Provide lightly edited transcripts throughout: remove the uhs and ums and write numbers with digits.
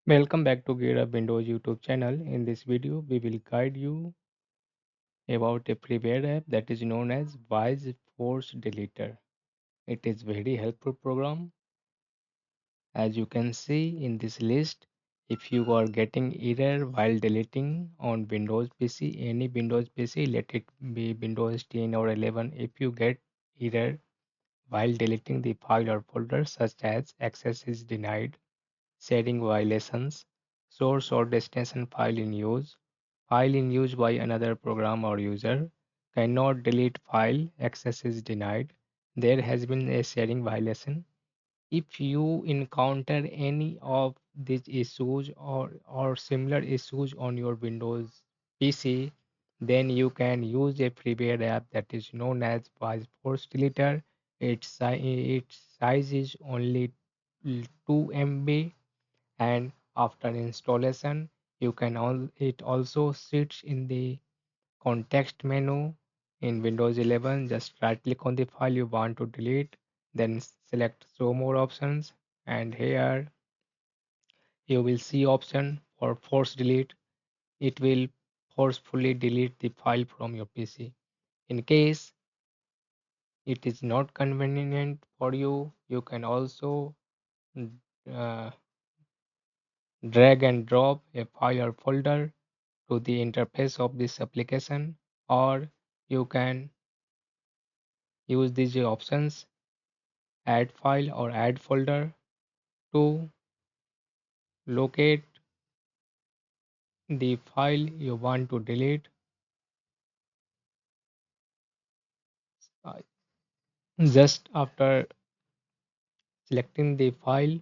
Welcome back to GearUpWindows YouTube channel. In this video, we will guide you about a freeware app that is known as Wise Force Deleter. It is very helpful program. As you can see in this list, if you are getting error while deleting on Windows PC, any Windows PC, let it be Windows 10 or 11, if you get error while deleting the file or folder such as access is denied, sharing violations, source or destination file in use by another program or user, cannot delete file, access is denied, there has been a sharing violation. If you encounter any of these issues or similar issues on your Windows PC, then you can use a freeware app that is known as Force Deleter. Its size is only 2 MB, and after installation it also sits in the context menu in Windows 11. Just right click on the file you want to delete, then select show more options, and here you will see option for force delete. It will forcefully delete the file from your PC. In case it is not convenient for you, you can also uh, drag and drop a file or folder to the interface of this application, or you can use these options, add file or add folder, to locate the file you want to delete. Uh, just after selecting the file,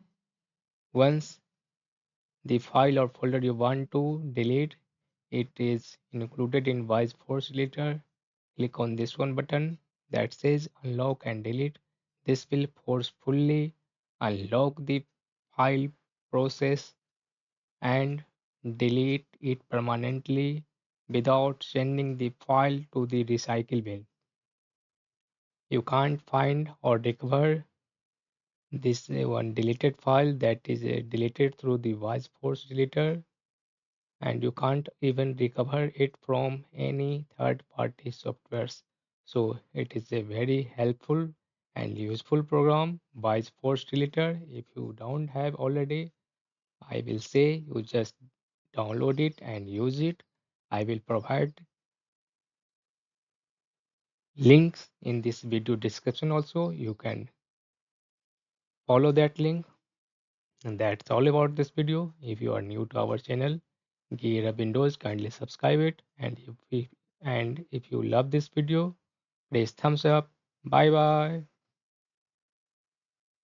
once the file or folder you want to delete it is included in Wise Force Deleter, click on this one button that says unlock and delete. This will forcefully unlock the file process and delete it permanently without sending the file to the recycle bin. You can't find or recover this one deleted file that is deleted through the Wise Force Deleter, and you can't even recover it from any third party softwares. So it is a very helpful and useful program, Wise Force Deleter. If you don't have already, I will say you just download it and use it. I will provide links in this video description also. You can follow that link. And that's all about this video. If you are new to our channel, GearUpWindows, kindly subscribe it. And if you love this video, please thumbs up. Bye bye.